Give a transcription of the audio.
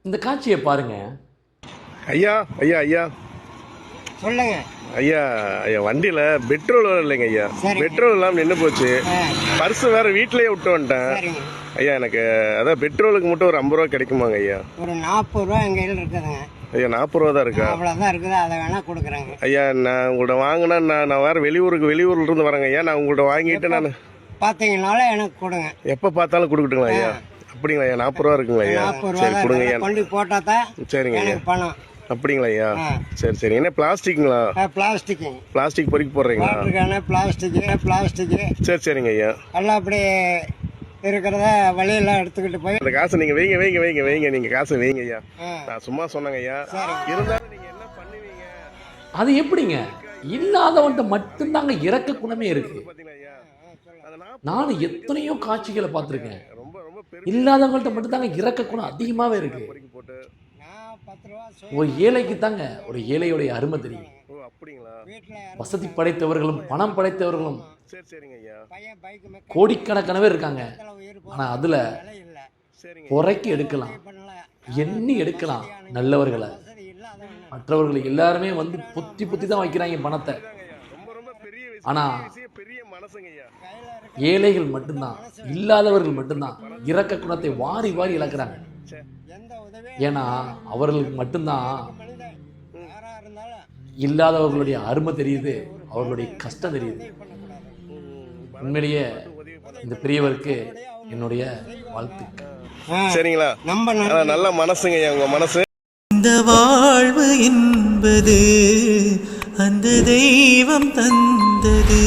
இந்த காட்சியை பாருங்க. ஐயா ஐயா ஐயா சொல்லுங்க ஐயா. ஐயா வண்டியில் பெட்ரோல் இல்லைங்க ஐயா. பெட்ரோல் இல்லாமல் நின்று போச்சு. பர்ஸு வேற வீட்டிலேயே விட்டு வந்துட்டேன் ஐயா. எனக்கு அதான் பெட்ரோலுக்கு மட்டும் ஒரு 50 ரூபா கிடைக்குமாங்க ஐயா? ஒரு 40 ரூபா எங்கள் கையில் இருக்குதுங்க ஐயா. 40 ரூபா தான் இருக்கா? அவ்வளோதான் இருக்குது, அதை வேணா கொடுக்குறாங்க ஐயா. நான் உங்கள்கிட்ட வாங்கினா நான் வேற வெளியூர்ல இருந்து வரேங்க ஐயா. நான் உங்கள்கிட்ட வாங்கிட்டு நான் பார்த்தீங்கனாலும் எனக்கு கொடுங்க. எப்போ பார்த்தாலும் கொடுக்கட்டுங்களா ஐயா? அப்படிங்களா ஐயா? 40 ரூபா இருக்குங்களா ஐயா? 40 சரி ரூபா கொடுங்க ஐயா. கொண்டு போட்டால் தான் சரிங்க ஐயா. எனக்கு பணம். அப்படிங்களா ஐயா? சரி சரி. என்ன பிளாஸ்டிக்குங்களா? பிளாஸ்டிக்கு. பிளாஸ்டிக் பொறுக்கி போடுறீங்களா? வாட்டருக்கான பிளாஸ்டிக்கு. சரி சரிங்க ஐயா. எல்லாம் அப்படி இருக்கிறத வழியெல்லாம் எடுத்துக்கிட்டு போய் அந்த காசை நீங்கள் வைங்க. நீங்கள் காசை வைங்க ஐயா. நான் சும்மா சொன்னேங்க ஐயா. இருந்தாலும் நீங்கள் என்ன பண்ணுவீங்க? அது எப்படிங்க? இல்லாதவன்ட்ட மட்டும்தாங்க இறக்க குணமே இருக்கு. நானும் எத்தனையோ காட்சிகளை பார்த்துருக்கேன். இல்லாதவங்கள்ட்ட மட்டும்தாங்க இறக்க குணம் அதிகமாகவே இருக்கு. ஒரு ஏழைக்கு தாங்க ஒரு ஏழையுடைய அருமை தெரியும். வசதி படைத்தவர்களும் பணம் படைத்தவர்களும் கோடிக்கணக்கானவே இருக்காங்க. ஆனால் அதில் குறைக்கு எடுக்கலாம், எண்ணி எடுக்கலாம் நல்லவர்களை. மற்றவர்களை எல்லாருமே வந்து புத்தி தான் வைக்கிறாங்க பணத்தை. ஆனால் ஏழைகள் மட்டும்தான், இல்லாதவர்கள் மட்டும்தான் இறக்க குணத்தை வாரி வாரி இழக்கிறாங்க. ஏன்னா அவர்களுக்கு மட்டும்தான் இல்லாதவர்களுடைய அருமை தெரியுது, அவர்களுடைய கஷ்டம் தெரியுது. உண்மையிலேயே இந்த பெரியவருக்கு என்னுடைய வாழ்த்துக்கள். சரிங்களா? நல்ல மனசுங்க உங்க மனசு. இந்த வாழ்வு என்பது அந்த தெய்வம் தந்தது.